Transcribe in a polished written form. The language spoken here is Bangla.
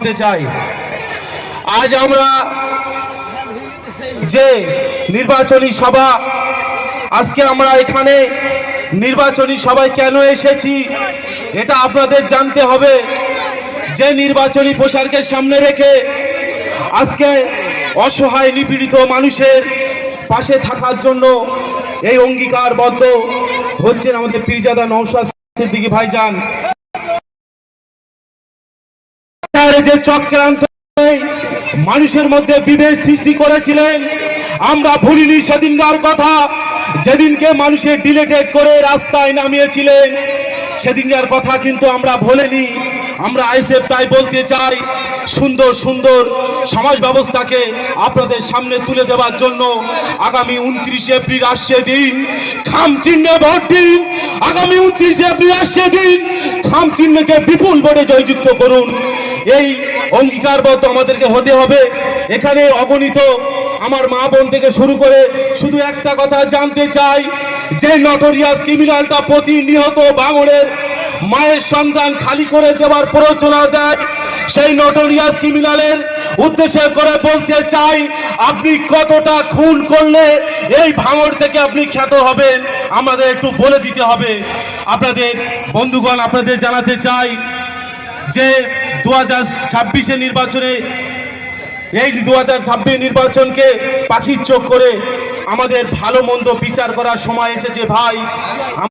বলতে চাই, আজ আমরা যে নির্বাচনী সভা, আজকে আমরা এখানে নির্বাচনী সভায় কেন এসেছি এটা আপনাদের জানতে হবে। যে নির্বাচনী প্রচারকে সামনে রেখে আজকে অসহায় নিপীড়িত মানুষের পাশে থাকার জন্য এই অঙ্গীকারবদ্ধ হচ্ছেন আমাদের পীরজাদা নওশাদ সিদ্দিকী ভাইজান। যে চক্রান্ত মানুষের মধ্যে বিভেদ সৃষ্টি করেছিলেন, আমরা ভুলিনি সেদিনকার কথা। যেদিনকে মানুষের ডিলেটেড করে রাস্তায় নামিয়েছিলেন সেদিনকার কথা কিন্তু আমরা ভুলিনি। আমরা আইএসএফ তাই বলতে চাই, সুন্দর সুন্দর সমাজ ব্যবস্থাকে আপনাদের সামনে তুলে দেওয়ার জন্য আগামী 29 এপ্রিল আসছে দিন, খাম চিহ্নে ভোট দিন। আগামী 29 এপ্রিল আসছে দিন, খাম চিহ্নকে বিপুল ভোটে জয়যুক্ত করুন। এই অঙ্গীকারবদ্ধ আমাদেরকে হতে হবে। এখানে অগণিত আমার মা বোন থেকে শুরু করে শুধু একটা কথা জানতে চাই, যে নটোরিয়াস ক্রিমিনালটা প্রতিনিয়ত ভাঙড়ের মায়ের সন্তান খালি করে দেওয়ার প্ররোচনা দেয়, সেই নটোরিয়াস ক্রিমিনালের উদ্দেশ্য করে বলতে চাই, আপনি কতটা খুন করলে এই ভাঙড় থেকে আপনি খ্যাত হবেন আমাদের একটু বলে দিতে হবে। আপনাদের বন্ধুগণ, আপনাদের জানাতে চাই যে 2026 নির্বাচনে, এই 2026 নির্বাচনকে পাখির চোখ করে আমাদের ভালো মন্দ বিচার করার সময় এসেছে ভাই।